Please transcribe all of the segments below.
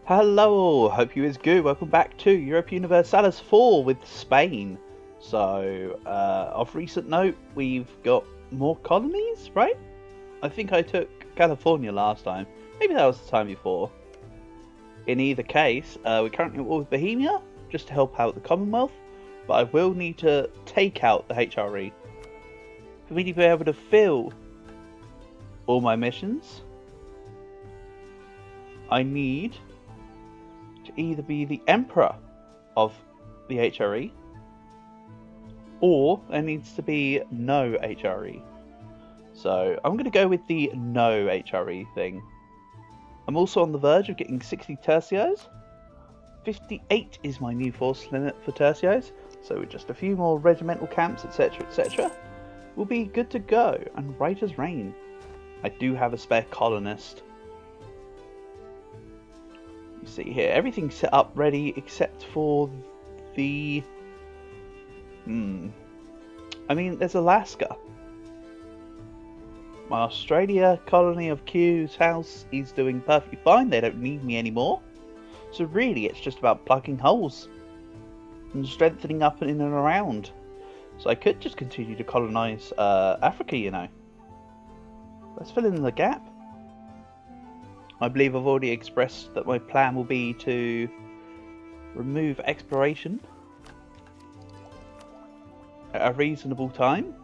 Hello all, hope you is good. Welcome back to Europa Universalis 4 with Spain. So, of recent note, we've got more colonies, right? I think I took California last time. Maybe that was the time before. In either case, we're currently at war with Bohemia, just to help out the Commonwealth. But I will need to take out the HRE. For me to be able to fill all my missions, I need to either be the Emperor of the HRE, or there needs to be no HRE. So I'm going to go with the no HRE thing. I'm also on the verge of getting 60 tercios. 58 is my new force limit for tercios, so with just a few more regimental camps, etc, we'll be good to go, and right as rain. I do have a spare colonist. You see here, everything's set up ready except for the... I mean, there's Alaska. My Australia colony of Q's house is doing perfectly fine. They don't need me anymore. So really, it's just about plugging holes and strengthening up in and around. So I could just continue to colonize Africa, you know. Let's fill in the gap. I believe I've already expressed that my plan will be to remove exploration at a reasonable time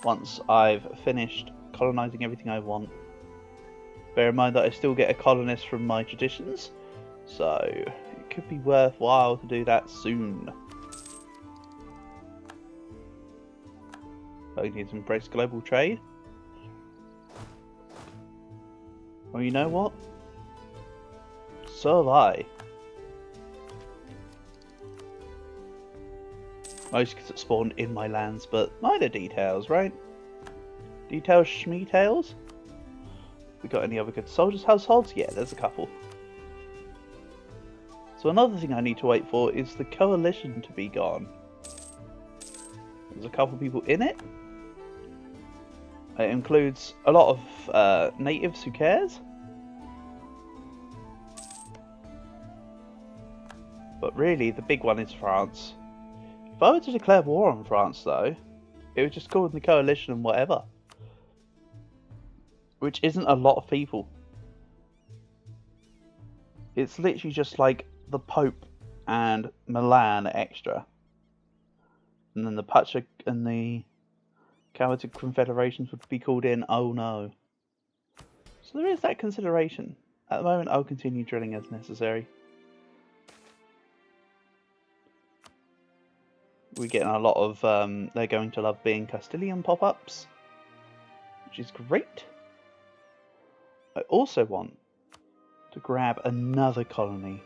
once I've finished colonising everything I want. Bear in mind that I still get a colonist from my traditions, so it could be worthwhile to do that soon. I need to embrace global trade. Well, you know what? So have I. Most because it spawned in my lands, but minor details, right? Details, schmeetails? We got any other good soldiers' households? Yeah, there's a couple. So another thing I need to wait for is the coalition to be gone. There's a couple people in it. It includes a lot of natives, who cares? But really, the big one is France. If I were to declare war on France, though, it would just call the coalition and whatever. Which isn't a lot of people. It's literally just like the Pope and Milan extra. And then the Pacha and the Coveted Confederations would be called in. Oh no. So there is that consideration. At the moment, I'll continue drilling as necessary. We're getting a lot of they're going to love being Castilian pop-ups, which is great. I also want to grab another colony.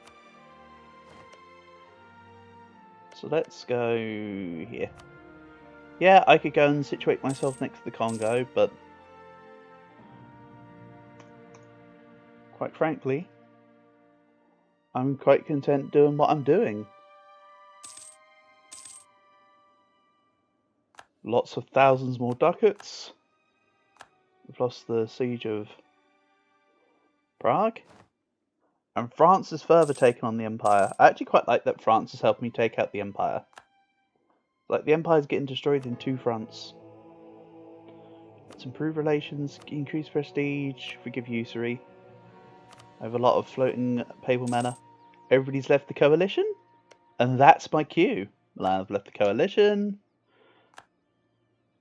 So let's go here. Yeah, I could go and situate myself next to the Congo, but quite frankly, I'm quite content doing what I'm doing. Lots of thousands more ducats. We've lost the siege of Prague. And France has further taken on the Empire. I actually quite like that France has helped me take out the Empire. Like, the Empire's getting destroyed in two fronts. Let's improve relations, increase prestige, forgive usury. I have a lot of floating papal manor. Everybody's left the coalition, and that's my cue. Milan have left the coalition.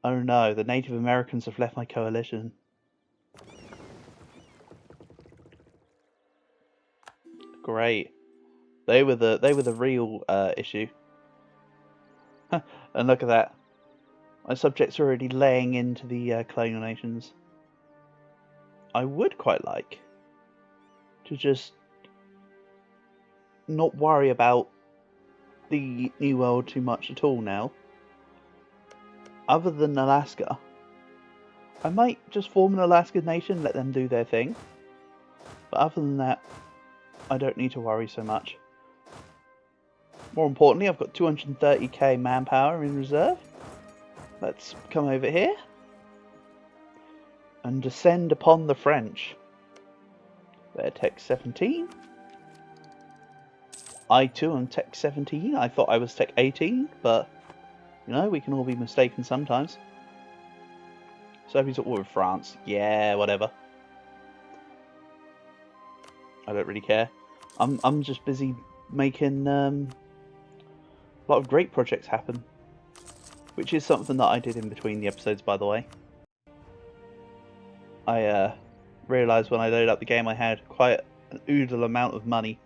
Oh no, the Native Americans have left my coalition. Great. They were the real issue. And look at that. My subjects are already laying into the colonial nations. I would quite like to just not worry about the New World too much at all now. Other than Alaska. I might just form an Alaskan nation, let them do their thing. But other than that, I don't need to worry so much. More importantly, I've got 230k manpower in reserve. Let's come over here and descend upon the French. They're Tech 17. I too am Tech 17. I thought I was Tech 18, but you know, we can all be mistaken sometimes. So he's at war with France. Yeah, whatever. I don't really care. I'm just busy making a lot of great projects happen, which is something that I did in between the episodes, by the way. I realised when I loaded up the game I had quite an oodle amount of money,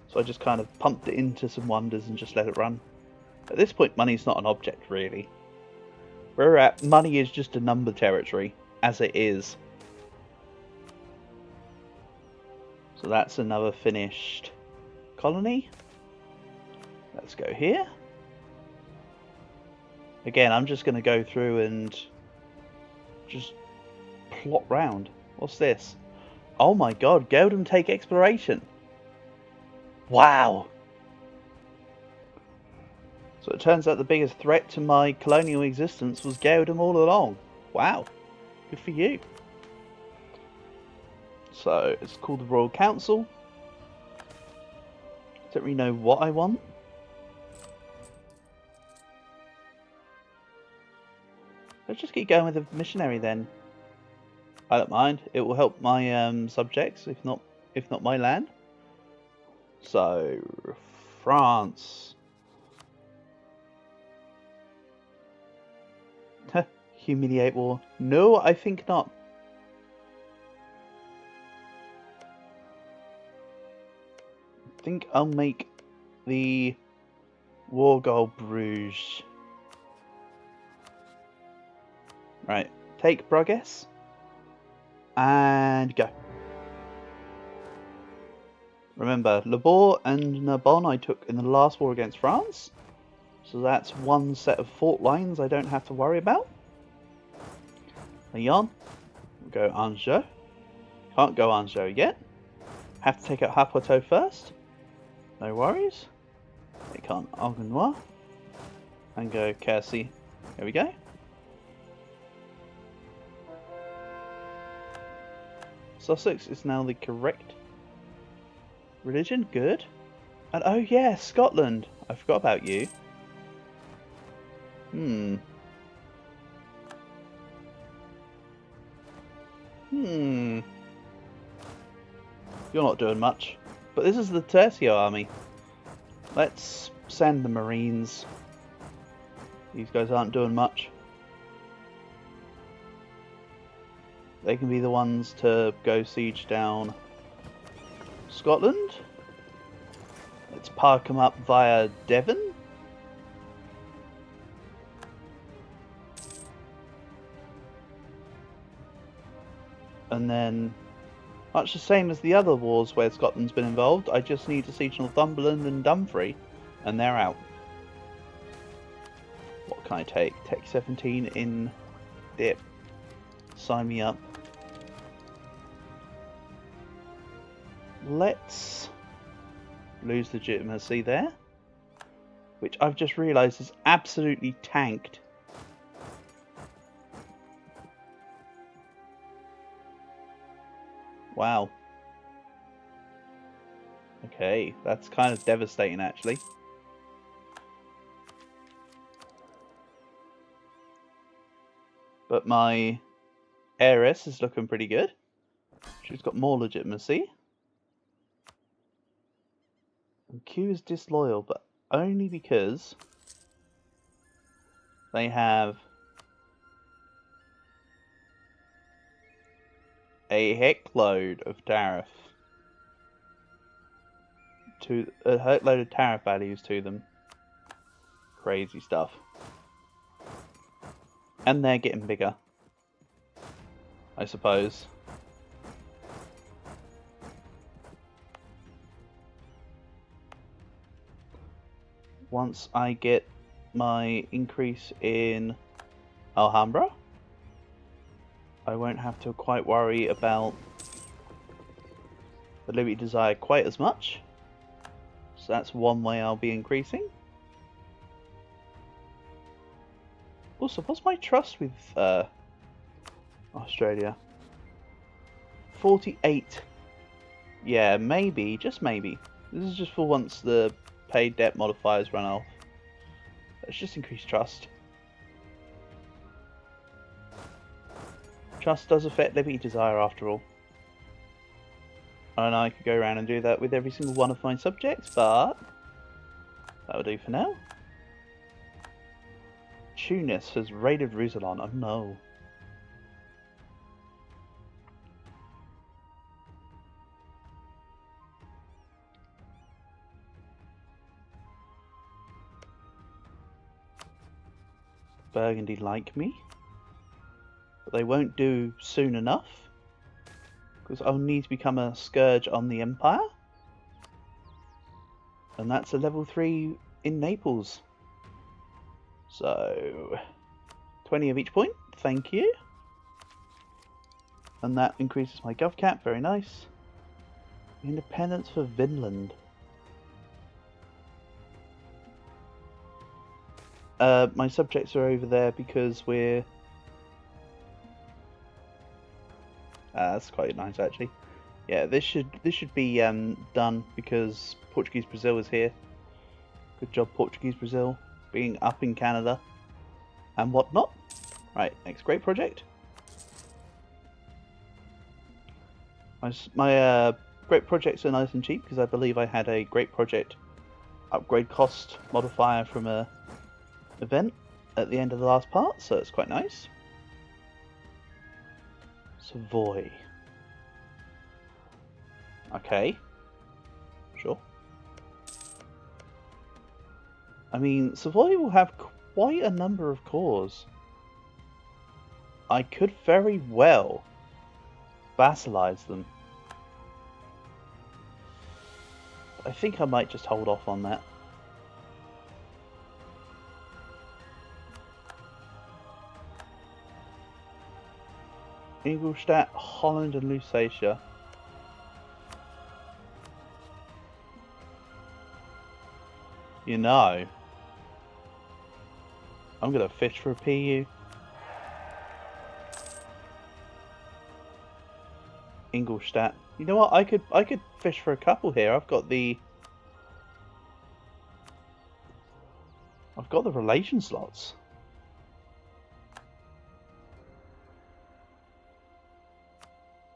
so I just kind of pumped it into some wonders and just let it run. At this point, money's not an object, really. Where we're at, money is just a number territory, as it is. So that's another finished colony. Let's go here. Again, I'm just going to go through and just plot round. What's this? Oh my god, Golden take exploration. Wow. So it turns out the biggest threat to my colonial existence was Golden all along. Wow. Good for you. So it's called the Royal Council. Don't really know what I want. Let's just keep going with the missionary then. I don't mind. It will help my subjects, if not my land. So France. Humiliate war. No, I think not. I think I'll make the war goal Bruges. Right, take Bruges and go. Remember, Le Bourg and Narbonne I took in the last war against France, so that's one set of fort lines I don't have to worry about. Lyon, we'll go Angers. Can't go Angers yet. Have to take out Hapoteau first. No worries. They can't Angenois. And go Quercy. There we go. Sussex is now the correct religion. Good. And oh yeah, Scotland. I forgot about you. You're not doing much. But this is the Tercio army. Let's send the Marines. These guys aren't doing much. They can be the ones to go siege down Scotland. Let's park them up via Devon. And then, much the same as the other wars where Scotland's been involved, I just need to siege Northumberland and Dumfries, and they're out. What can I take? Tech 17 in dip. Sign me up. Let's lose legitimacy there, which I've just realised is absolutely tanked. Wow. Okay, that's kind of devastating actually. But my heiress is looking pretty good. She's got more legitimacy. And Q is disloyal, but only because they have a heckload of tariff to a heckload of tariff values to them. Crazy stuff. And they're getting bigger, I suppose. Once I get my increase in Alhambra, I won't have to quite worry about the Liberty Desire quite as much. So that's one way I'll be increasing. Also, what's my trust with Australia? 48. Yeah, maybe, just maybe. This is just for once the paid debt modifiers run off. Let's just increase trust. Trust does affect liberty desire after all. And I could go around and do that with every single one of my subjects, but that'll do for now. Tunis has raided Roussillon. Oh no. Burgundy like me, but they won't do soon enough because I'll need to become a scourge on the Empire, and that's a level 3 in Naples. So 20 of each point, thank you. And that increases my gov cap, very nice. Independence for Vinland. My subjects are over there because we're... that's quite nice actually. Yeah, this should be done because Portuguese Brazil is here. Good job, Portuguese Brazil, being up in Canada and whatnot. Right, next great project. My great projects are nice and cheap because I believe I had a great project upgrade cost modifier from a event at the end of the last part, so it's quite nice. Savoy. Okay. Sure. I mean, Savoy will have quite a number of cores. I could very well vassalize them. I think I might just hold off on that. Ingolstadt, Holland and Lusatia. You know, I'm gonna fish for a PU. Ingolstadt. You know what? I could fish for a couple here. I've got the relation slots.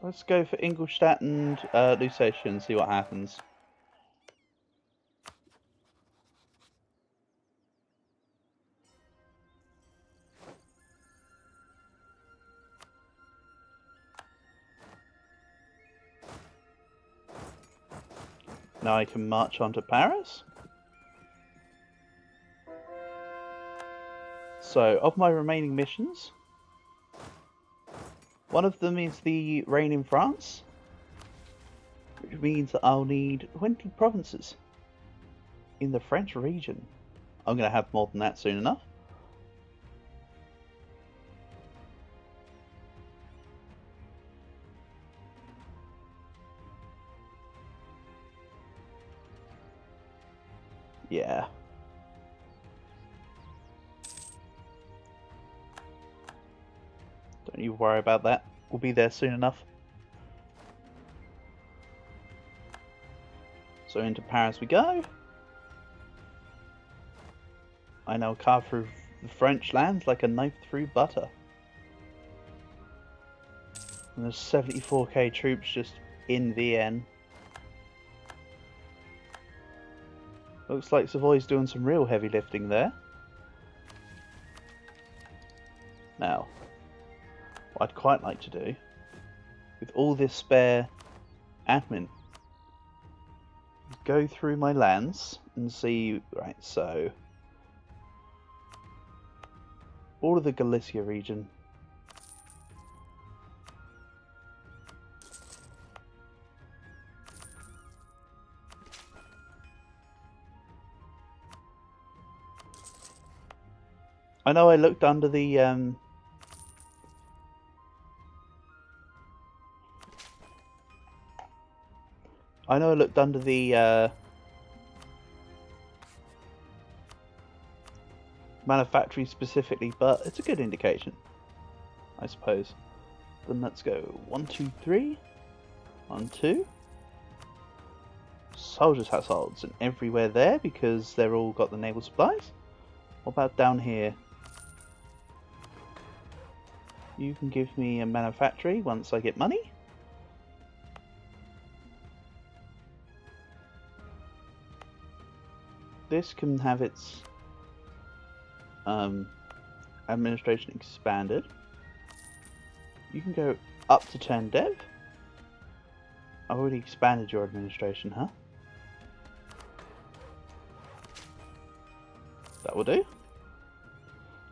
Let's go for Ingolstadt and Lusatia and see what happens. Now I can march on to Paris. So, of my remaining missions, one of them is the reign in France, which means that I'll need 20 provinces in the French region. I'm going to have more than that soon enough. Yeah. Don't you worry about that. We'll be there soon enough. So into Paris we go. I now carve through the French lands like a knife through butter. And there's 74k troops just in VN. Looks like Savoy's doing some real heavy lifting there. Now, what I'd quite like to do, with all this spare admin, is go through my lands and see, right, so, all of the Galicia region. I know I looked under the manufactory specifically, but it's a good indication, I suppose. Then let's go 1, 2, 3, 1, 2. soldiers' households and everywhere there because they're all got the naval supplies. What about down here? You can give me a manufactory once I get money. This can have its administration expanded. You can go up to 10 dev. I've already expanded your administration, huh? That will do.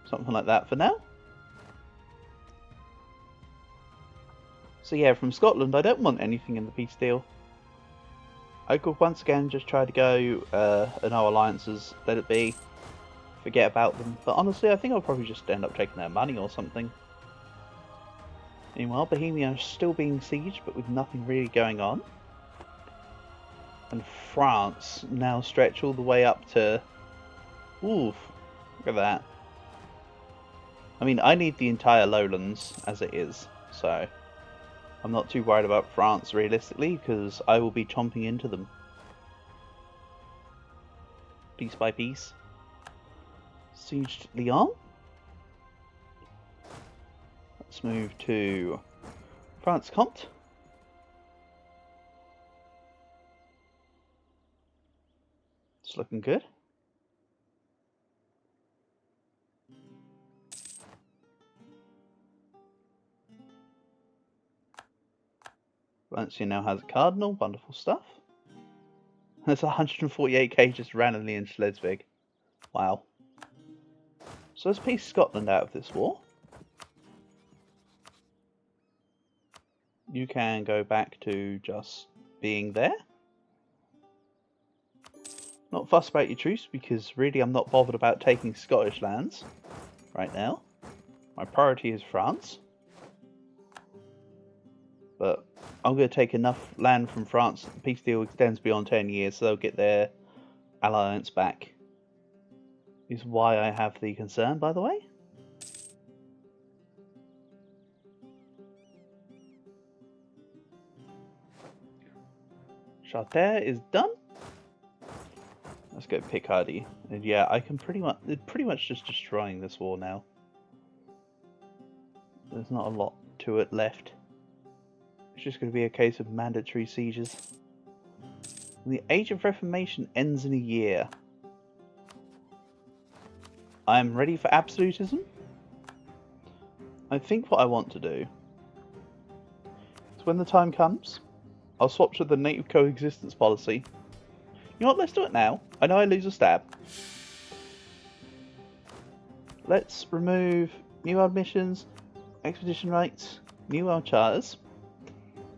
Something like that for now. So yeah, from Scotland, I don't want anything in the peace deal. I could once again just try to go no alliances, let it be, forget about them. But honestly, I think I'll probably just end up taking their money or something. Meanwhile, Bohemia is still being sieged, but with nothing really going on. And France now stretch all the way up to... Oof, look at that. I mean, I need the entire lowlands as it is, so... I'm not too worried about France realistically, because I will be chomping into them. Piece by piece. Sieged Lyon. Let's move to France Comte. It's looking good. Valencia now has a cardinal, wonderful stuff. There's 148k just randomly in Schleswig. Wow. So let's piece Scotland out of this war. You can go back to just being there. Not fussed about your truce because really I'm not bothered about taking Scottish lands right now. My priority is France. But I'm going to take enough land from France that the peace deal extends beyond 10 years, so they'll get their alliance back. Is why I have the concern, by the way. Charter is done. Let's go Picardy. And yeah, I can pretty much just destroying this war now. There's not a lot to it left. It's just going to be a case of mandatory sieges. And the Age of Reformation ends in a year. I'm ready for absolutism. I think what I want to do is when the time comes, I'll swap to the native coexistence policy. You know what, let's do it now. I know I lose a stab. Let's remove new world missions, expedition rights, new world charters.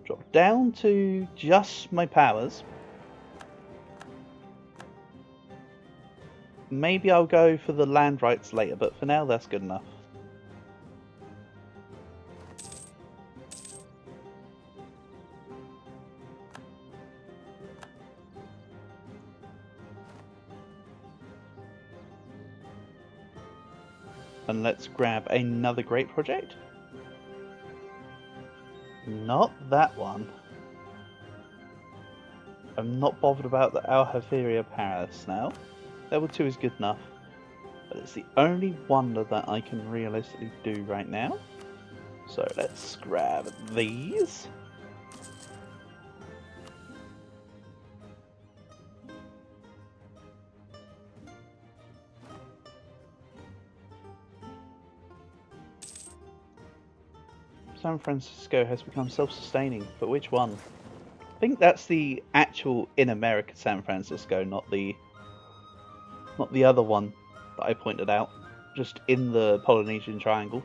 Drop down to just my powers. Maybe I'll go for the land rights later, but for now that's good enough. And let's grab another great project. Not that one. I'm not bothered about the Aljaferia Paris now. Level 2 is good enough. But it's the only wonder that I can realistically do right now. So let's grab these. San Francisco has become self-sustaining, but which one? I think that's the actual in America San Francisco, not the other one that I pointed out, just in the Polynesian Triangle.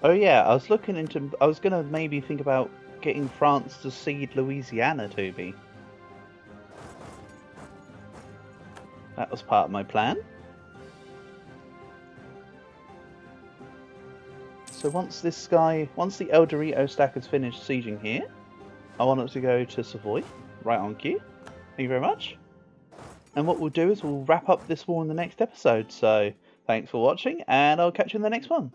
Oh yeah, I was gonna maybe think about getting France to cede Louisiana to me. That was part of my plan. So once the El Dorito stack has finished sieging here, I want it to go to Savoy, right on cue. Thank you very much. And what we'll do is we'll wrap up this war in the next episode. So Thanks for watching, and I'll catch you in the next one.